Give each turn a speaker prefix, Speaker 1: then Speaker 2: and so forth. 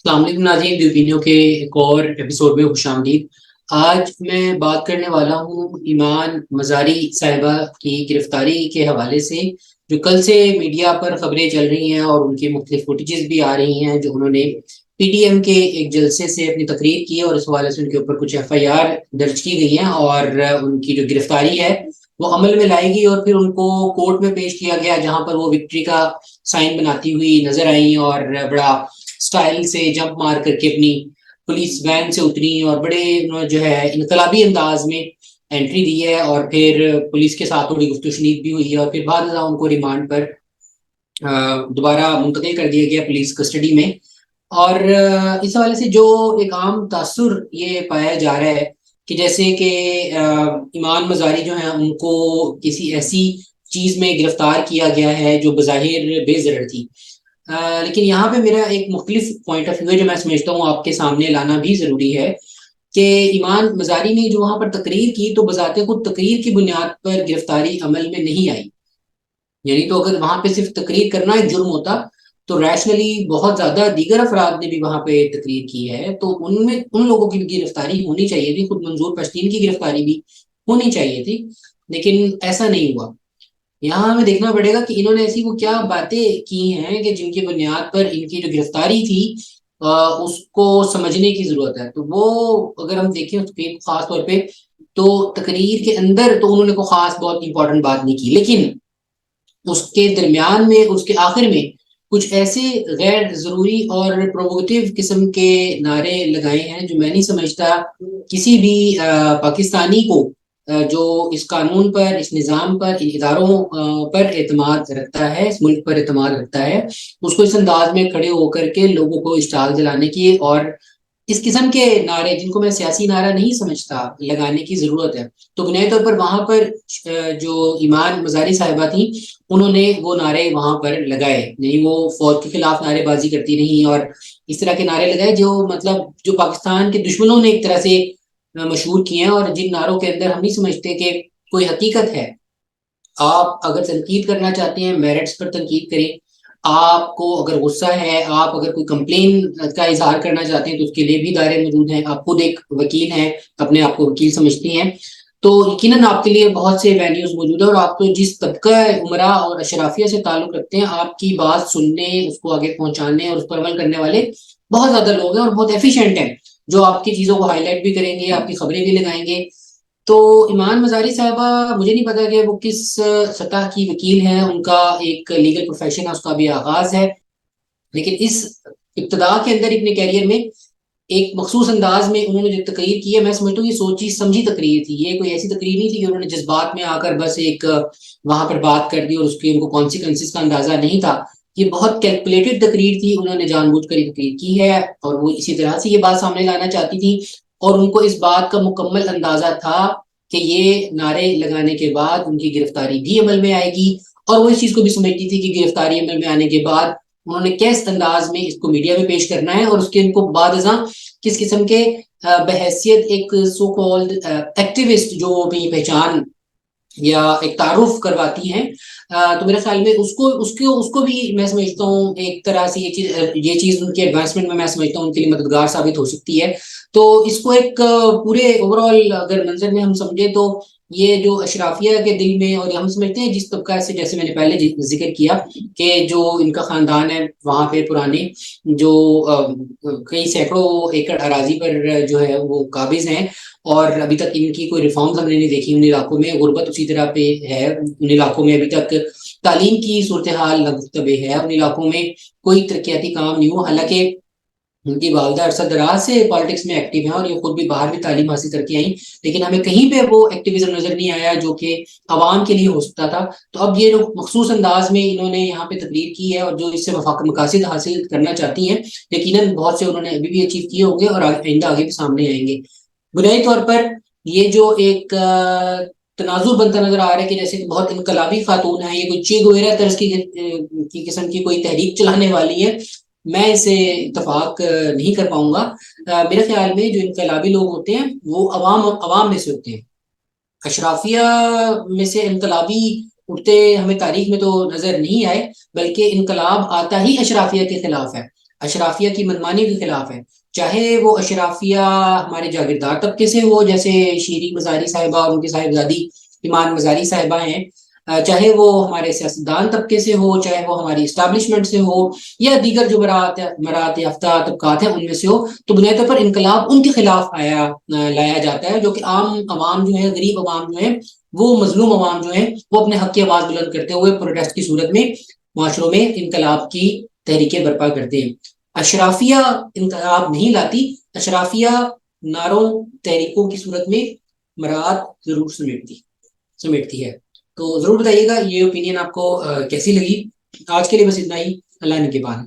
Speaker 1: السلام علیکم ناظرین، ڈیوپینیو کے ایک اور ایپیسوڈ میں خوش آمدید۔ آج میں بات کرنے والا ہوں ایمان مزاری صاحبہ کی گرفتاری کے حوالے سے، جو کل سے میڈیا پر خبریں چل رہی ہیں اور ان کی مختلف فوٹیجز بھی آ رہی ہیں، جو انہوں نے پی ٹی ایم کے ایک جلسے سے اپنی تقریر کی ہے اور اس حوالے سے ان کے اوپر کچھ ایف آئی آر درج کی گئی ہیں، اور ان کی جو گرفتاری ہے وہ عمل میں لائے گی اور پھر ان کو کورٹ میں پیش کیا گیا، جہاں پر وہ وکٹری کا سائن بناتی ہوئی نظر آئیں اور بڑا سٹائل سے جمپ مار کر کے اپنی پولیس وین سے اتری اور بڑے جو ہے انقلابی انداز میں انٹری دی ہے، اور پھر پولیس کے ساتھ تھوڑی گفت و شنید بھی ہوئی ہے، اور پھر بعد ازاں ان کو ریمانڈ پر دوبارہ منتقل کر دیا گیا پولیس کسٹڈی میں۔ اور اس حوالے سے جو ایک عام تاثر یہ پایا جا رہا ہے کہ جیسے کہ ایمان مزاری جو ہیں ان کو کسی ایسی چیز میں گرفتار کیا گیا ہے جو بظاہر بے ضرر تھی، لیکن یہاں پہ میرا ایک مختلف پوائنٹ آف ویو ہے جو میں سمجھتا ہوں آپ کے سامنے لانا بھی ضروری ہے، کہ ایمان مزاری نے جو وہاں پر تقریر کی تو بذات خود تقریر کی بنیاد پر گرفتاری عمل میں نہیں آئی، یعنی تو اگر وہاں پہ صرف تقریر کرنا ایک جرم ہوتا تو ریشنلی بہت زیادہ دیگر افراد نے بھی وہاں پہ تقریر کی ہے تو ان میں ان لوگوں کی بھی گرفتاری ہونی چاہیے تھی، خود منظور پشتین کی گرفتاری بھی ہونی چاہیے تھی، لیکن ایسا نہیں ہوا۔ یہاں ہمیں دیکھنا پڑے گا کہ انہوں نے ایسی وہ کیا باتیں کی ہیں کہ جن کی بنیاد پر ان کی جو گرفتاری تھی اس کو سمجھنے کی ضرورت ہے۔ تو وہ اگر ہم دیکھیں اس کے خاص طور پہ تو تقریر کے اندر تو انہوں نے کوئی خاص بہت امپورٹنٹ بات نہیں کی، لیکن اس کے درمیان میں اس کے آخر میں کچھ ایسے غیر ضروری اور پرووکیٹو قسم کے نعرے لگائے ہیں جو میں نہیں سمجھتا کسی بھی پاکستانی کو جو اس قانون پر، اس نظام پر، ان اداروں پر اعتماد رکھتا ہے، اس ملک پر اعتماد رکھتا ہے، اس کو اس انداز میں کھڑے ہو کر کے لوگوں کو اشتعال دلانے کی اور اس قسم کے نعرے، جن کو میں سیاسی نعرہ نہیں سمجھتا، لگانے کی ضرورت ہے۔ تو بنیادی طور پر وہاں پر جو ایمان مزاری صاحبہ تھیں انہوں نے وہ نعرے وہاں پر لگائے، یعنی وہ فوج کے خلاف نعرے بازی کرتی رہی اور اس طرح کے نعرے لگائے جو مطلب جو پاکستان کے دشمنوں نے ایک طرح سے مشہور کیے ہیں، اور جن نعروں کے اندر ہم نہیں سمجھتے کہ کوئی حقیقت ہے۔ آپ اگر تنقید کرنا چاہتے ہیں میرٹس پر تنقید کریں، آپ کو اگر غصہ ہے، آپ اگر کوئی کمپلین کا اظہار کرنا چاہتے ہیں تو اس کے لیے بھی ادارے موجود ہیں، آپ خود ایک وکیل ہیں، اپنے آپ کو وکیل سمجھتی ہیں تو یقیناً آپ کے لیے بہت سے وینیوز موجود ہیں، اور آپ تو جس طبقہ عمرہ اور اشرافیہ سے تعلق رکھتے ہیں آپ کی بات سننے، اس کو آگے پہنچانے اور اس پر عمل کرنے والے بہت زیادہ لوگ ہیں اور بہت ایفیشینٹ ہیں، جو آپ کی چیزوں کو ہائی لائٹ بھی کریں گے، آپ کی خبریں بھی لگائیں گے۔ تو ایمان مزاری صاحبہ مجھے نہیں پتا کہ وہ کس سطح کی وکیل ہیں، ان کا ایک لیگل پروفیشن ہے، اس کا بھی آغاز ہے، لیکن اس ابتدا کے اندر اپنے کیریئر میں ایک مخصوص انداز میں انہوں نے جو تقریر کی ہے، میں سمجھتا ہوں یہ سوچی سمجھی تقریر تھی، یہ کوئی ایسی تقریر نہیں تھی کہ انہوں نے جذبات میں آ کر بس ایک وہاں پر بات کر دی اور اس کے ان کو کانسیکوینسز کا اندازہ نہیں تھا۔ یہ بہت کیلکولیٹڈ تقریر تھی، انہوں نے جان بوجھ کر یہ تقریر کی ہے اور وہ اسی طرح سے یہ بات سامنے لانا چاہتی تھی، اور ان کو اس بات کا مکمل اندازہ تھا کہ یہ نعرے لگانے کے بعد ان کی گرفتاری بھی عمل میں آئے گی، اور وہ اس چیز کو بھی سمجھتی تھی کہ گرفتاری عمل میں آنے کے بعد انہوں نے کس انداز میں اس کو میڈیا میں پیش کرنا ہے، اور اس کے ان کو بعد ازاں کس قسم کے بحیثیت ایک سو کالڈ ایکٹیوسٹ جو اپنی پہچان یا ایک تعارف کرواتی ہیں، تو میرے خیال میں اس کو بھی میں سمجھتا ہوں ایک طرح سے یہ چیز ان کے ایڈوانسمنٹ میں سمجھتا ہوں ان کے لیے مددگار ثابت ہو سکتی ہے۔ تو اس کو ایک پورے اوور آل اگر منظر میں ہم سمجھے تو یہ جو اشرافیہ کے دل میں، اور ہم سمجھتے ہیں جس طبقہ سے، جیسے میں نے پہلے ذکر کیا کہ جو ان کا خاندان ہے وہاں پہ پرانے جو کئی سینکڑوں ایکڑ اراضی پر جو ہے وہ قابض ہیں، اور ابھی تک ان کی کوئی ریفارمز ہم نے نہیں دیکھی، ان علاقوں میں غربت اسی طرح پہ ہے، ان علاقوں میں ابھی تک تعلیم کی صورتحال ناگفتبہ ہے، ان علاقوں میں کوئی ترقیاتی کام نہیں ہوا، حالانکہ ان کی والدہ عرصہ دراز سے پالیٹکس میں ایکٹیو ہیں اور یہ خود بھی باہر بھی تعلیم حاصل کر کے آئیں، لیکن ہمیں کہیں پہ وہ ایکٹیویزم نظر نہیں آیا جو کہ عوام کے لیے ہو سکتا تھا۔ تو اب یہ لوگ مخصوص انداز میں انہوں نے یہاں پہ تقریر کی ہے اور جو اس سے مقاصد حاصل کرنا چاہتی ہیں، یقیناً بہت سے انہوں نے ابھی بھی اچیو کیے ہوں گے اور آئندہ آگے بھی سامنے آئیں گے۔ بنیادی طور پر یہ جو ایک تناظر بنتا نظر آ رہا ہے کہ جیسے کہ بہت انقلابی خاتون ہے، یہ کوئی چے گویرا طرز کی قسم کی کوئی تحریک چلانے والی ہے، میں اسے اتفاق نہیں کر پاؤں گا۔ میرے خیال میں جو انقلابی لوگ ہوتے ہیں وہ عوام میں سے ہوتے ہیں، اشرافیہ میں سے انقلابی اٹھتے ہمیں تاریخ میں تو نظر نہیں آئے، بلکہ انقلاب آتا ہی اشرافیہ کے خلاف ہے۔ اشرافیہ کی منمانی کے خلاف ہے، چاہے وہ اشرافیہ ہمارے جاگیردار طبقے سے ہو جیسے شیریں مزاری صاحبہ اور ان کی صاحبزادی ایمان مزاری صاحبہ ہیں، چاہے وہ ہمارے سیاستدان طبقے سے ہو، چاہے وہ ہماری اسٹیبلشمنٹ سے ہو، یا دیگر جو مراعات یافتہ طبقات ہیں ان میں سے ہو، تو بنیاد طور پر انقلاب ان کے خلاف لایا جاتا ہے، جو کہ عام عوام جو ہے، غریب عوام جو ہے، وہ مظلوم عوام جو ہے، وہ اپنے حق کی آواز بلند کرتے ہوئے پروٹیسٹ کی صورت میں معاشروں میں انقلاب کی تحریکیں برپا کرتے ہیں۔ اشرافیہ انقلاب نہیں لاتی، اشرافیہ نعروں تحریکوں کی صورت میں مراعات ضرور سمیٹتی ہے۔ تو ضرور بتائیے گا یہ اوپینین آپ کو کیسی لگی۔ آج کے لیے بس اتنا ہی، اللہ نے کے بعد